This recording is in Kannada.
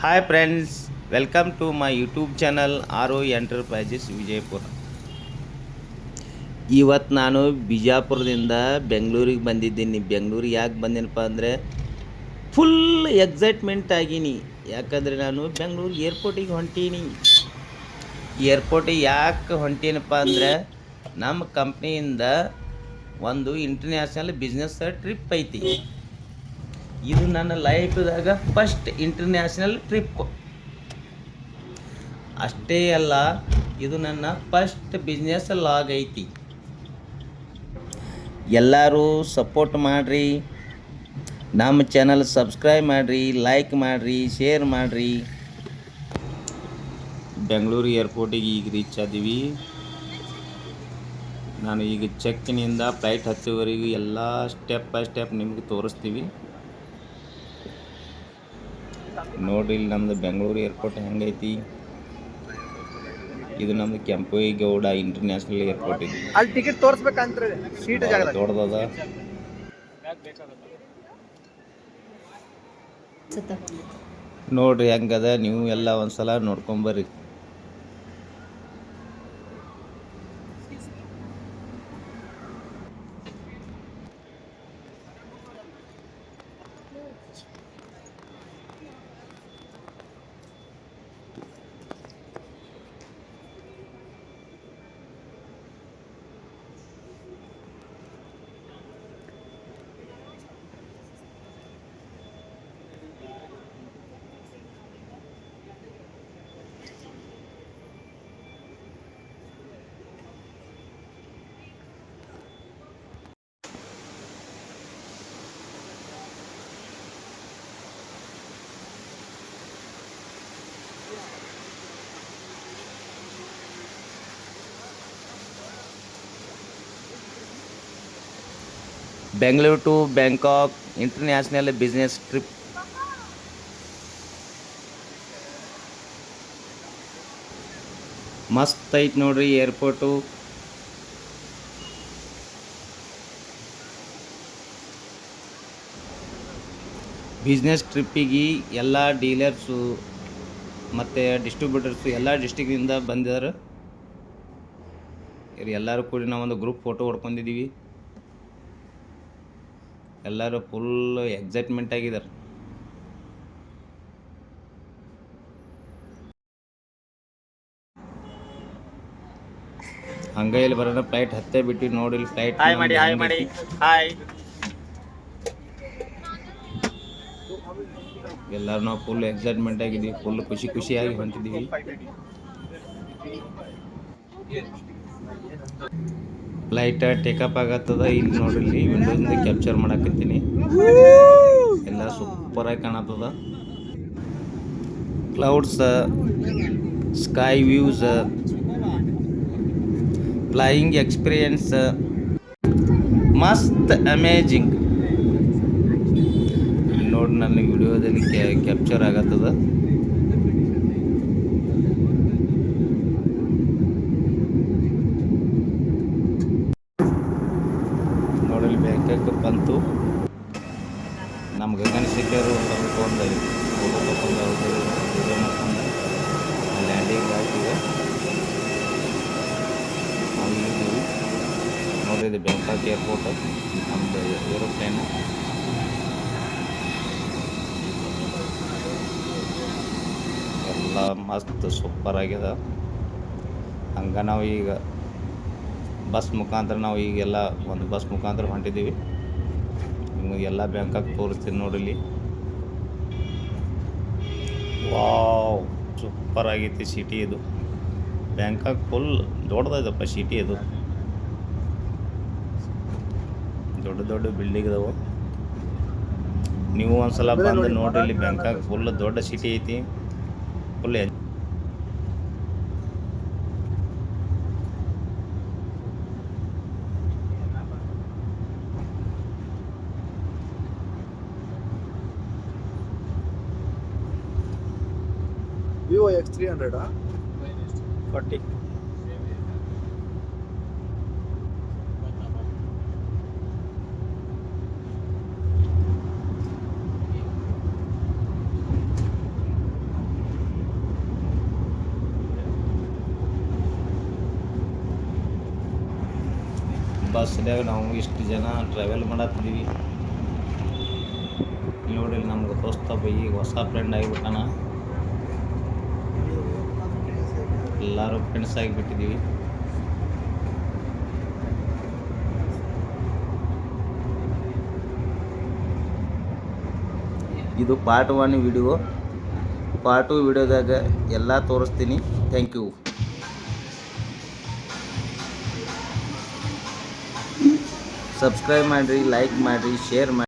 Hi friends, welcome to my YouTube channel R enterprises Vijayapura. ಇವತ್ತು ನಾನು ಬಿಜಾಪುರದಿಂದ ಬೆಂಗಳೂರಿಗೆ ಬಂದಿದ್ದೀನಿ. ಬೆಂಗಳೂರಿಗೆ ಯಾಕೆ ಬಂದೇನಪ್ಪ ಅಂದರೆ ಫುಲ್ ಎಕ್ಸೈಟ್ಮೆಂಟ್ ಆಗೀನಿ. ಯಾಕಂದರೆ ನಾನು ಬೆಂಗಳೂರು ಏರ್ಪೋರ್ಟಿಗೆ ಹೊಂಟೀನಿ. ಏರ್ಪೋರ್ಟಿಗೆ ಯಾಕೆ ಹೊಂಟೀನಪ್ಪ ಅಂದರೆ ನಮ್ಮ ಕಂಪ್ನಿಯಿಂದ ಒಂದು ಇಂಟರ್ನ್ಯಾಷನಲ್ ಬಿಸ್ನೆಸ್ ಟ್ರಿಪ್ ಐತಿ. ಇದು ನನ್ನ ಲೈಫ್ದಾಗ ಫಸ್ಟ್ ಇಂಟರ್ನ್ಯಾಷನಲ್ ಟ್ರಿಪ್. ಅಷ್ಟೇ ಅಲ್ಲ, ಇದು ನನ್ನ ಫಸ್ಟ್ ಬಿಸ್ನೆಸ್ ಲಾಗ್ ಐತಿ. ಎಲ್ಲರೂ ಸಪೋರ್ಟ್ ಮಾಡಿರಿ, ನಮ್ಮ ಚಾನಲ್ ಸಬ್ಸ್ಕ್ರೈಬ್ ಮಾಡಿರಿ, ಲೈಕ್ ಮಾಡಿರಿ, ಶೇರ್ ಮಾಡಿರಿ. ಬೆಂಗಳೂರು ಏರ್ಪೋರ್ಟಿಗೆ ಈಗ ರೀಚ್ ಆದೀವಿ. ನಾನು ಈಗ ಚೆಕ್ಕಿನಿಂದ ಫ್ಲೈಟ್ ಹತ್ತುವರೆಗೂ ಎಲ್ಲ ಸ್ಟೆಪ್ ಬೈ ಸ್ಟೆಪ್ ನಿಮಗೆ ತೋರಿಸ್ತೀವಿ. ನೋಡಿರಿ ಇಲ್ಲಿ ನಮ್ಮದು ಬೆಂಗಳೂರು ಏರ್ಪೋರ್ಟ್ ಹೆಂಗೈತಿ. ಇದು ನಮ್ದು ಕೆಂಪೇಗೌಡ ಇಂಟರ್ನ್ಯಾಷನಲ್ ಏರ್ಪೋರ್ಟ್. ಇದು ಅಲ್ಲಿ ಟಿಕೆಟ್ ತೋರಿಸ್ಬೇಕಂತ ಸೀಟ್ ಜಾಗ ದೊಡ್ಡದ. ನೋಡ್ರಿ ಹೆಂಗದ, ನೀವು ಎಲ್ಲ ಒಂದ್ಸಲ ನೋಡ್ಕೊಂಬರ್ರಿ. Bengaluru to Bangkok international business trip. ಮಸ್ತ್ ಐತೆ ನೋಡ್ರಿ ಏರ್ಪೋರ್ಟು. ಬಿಸ್ನೆಸ್ ಟ್ರಿಪ್ಪಿಗೆ ಎಲ್ಲ ಡೀಲರ್ಸು ಮತ್ತು ಡಿಸ್ಟ್ರಿಬ್ಯೂಟರ್ಸು ಎಲ್ಲ ಡಿಸ್ಟಿಕ್ನಿಂದ ಬಂದಿದ್ದಾರೆ. ಎಲ್ಲರೂ ಕೂಡಿ ನಾವೊಂದು ಗ್ರೂಪ್ ಫೋಟೋ ಹೊಡ್ಕೊಂಡಿದ್ದೀವಿ. ಎಲ್ಲರೂ ಫುಲ್ ಎಕ್ಸೈಟ್ಮೆಂಟ್ ಆಗಿದ್ದಾರೆ. ಹಂಗೆ ಇಲ್ಲಿ ಬರೋಣ, ಫ್ಲೈಟ್ ಹತ್ತೇ ಬಿಟ್ಟು ನೋಡಿ ಇಲ್ಲಿ ಫ್ಲೈಟ್. ಹಾಯ್ ಮಾಡಿ ಹಾಯ್. ಎಲ್ಲರೂ ನಾವು ಫುಲ್ ಎಕ್ಸೈಟ್ಮೆಂಟ್ ಆಗಿದ್ದೀವಿ, ಫುಲ್ ಖುಷಿಯಾಗಿ ಹೊಂಟಿದ್ದೀವಿ. ಫ್ಲೈಟ್ ಟೇಕಪ್ ಆಗತ್ತದ. ಇಲ್ಲಿ ನೋಡ್ರಿ, ಇಲ್ಲಿ ವಿಂಡೋದಿಂದ ಕ್ಯಾಪ್ಚರ್ ಮಾಡಕತ್ತೀನಿ. ಎಲ್ಲ ಸೂಪರಾಗಿ ಕಾಣತ್ತದ. Clouds, sky views, flying experience ಮಸ್ತ್ ಅಮೇಜಿಂಗ್. ನೋಡಿ ನನಗೆ ವಿಡಿಯೋದಲ್ಲಿ ಕ್ಯಾಪ್ಚರ್ ಆಗತ್ತದ. ನೋಡಲಿ ಬ್ಯಾಂಕಾಕ್ ಬಂತು. ನಮ್ಮ ಗಗನಶೇಖರ್ ಒಂದು ಫೋಟೋ ತಗೊಂಡು ವಿಡಿಯೋ ಮಾಡ್ಕೊಂಡು ಲ್ಯಾಂಡಿಂಗ್ ಆಯ್ತಿದೆ. ನಾವು ಇಲ್ಲಿದ್ದೀವಿ ನೋಡ್ರಿ, ಇದು ಬ್ಯಾಂಕಾಕ್ ಏರ್ಪೋರ್ಟ್, ನಮ್ಮದು ಏರೋಪ್ಲೇನ್. ಎಲ್ಲ ಮಸ್ತ್ ಸೂಪರ್ ಆಗಿದೆ. ಹಂಗೆ ನಾವು ಈಗ ಬಸ್ ಮುಖಾಂತರ ಈಗೆಲ್ಲ ಒಂದು ಬಸ್ ಮುಖಾಂತರ ಹೊಂಟಿದ್ದೀವಿ. ನಿಮಗೆಲ್ಲ ಬ್ಯಾಂಕಾಕ್ ತೋರಿಸ್ತೀನಿ ನೋಡಿಲ್ಲಿ. ವಾವ್, ಸೂಪರ್ ಆಗೈತಿ ಸಿಟಿ ಇದು. ಬ್ಯಾಂಕಾಕ್ ಫುಲ್ ದೊಡ್ಡದಪ್ಪ ಸಿಟಿ ಇದು. ದೊಡ್ಡ ದೊಡ್ಡ ಬಿಲ್ಡಿಂಗ್ ಇದಾವೆ. ನೀವು ಒಂದ್ಸಲ ಬಂದು ನೋಡ್ರಿ, ಇಲ್ಲಿ ಬ್ಯಾಂಕಾಕ್ ಫುಲ್ ದೊಡ್ಡ ಸಿಟಿ ಐತಿ. Full Vivo X300 40. ಬಸ್ನ್ಯಾಗ ನಾವು ಇಷ್ಟು ಜನ ಟ್ರಾವೆಲ್ ಮಾಡತ್ತಿದ್ದೀವಿ. ಇಲ್ಲಿ ನೋಡ್ರಿ ನಮ್ಗೆ ದೋಸ್ತ ಈಗ ಹೊಸ ಫ್ರೆಂಡ್ ಆಗಿಬಿಟ್ಟಾನ. ಎಲ್ಲರೂ ಫ್ರೆಂಡ್ಸ್ ಆಗಿಬಿಟ್ಟಿದ್ದೀವಿ. ಇದು ಪಾರ್ಟ್ 1 ವಿಡಿಯೋ. ಪಾರ್ಟ್ 2 ವಿಡಿಯೋದಾಗ ಎಲ್ಲ ತೋರಿಸ್ತೀನಿ. Thank you. ಸಬ್ಸ್ಕ್ರೈಬ್ ಮಾಡಿರಿ, ಲೈಕ್ ಮಾಡಿರಿ, ಶೇರ್ ಮಾಡಿ.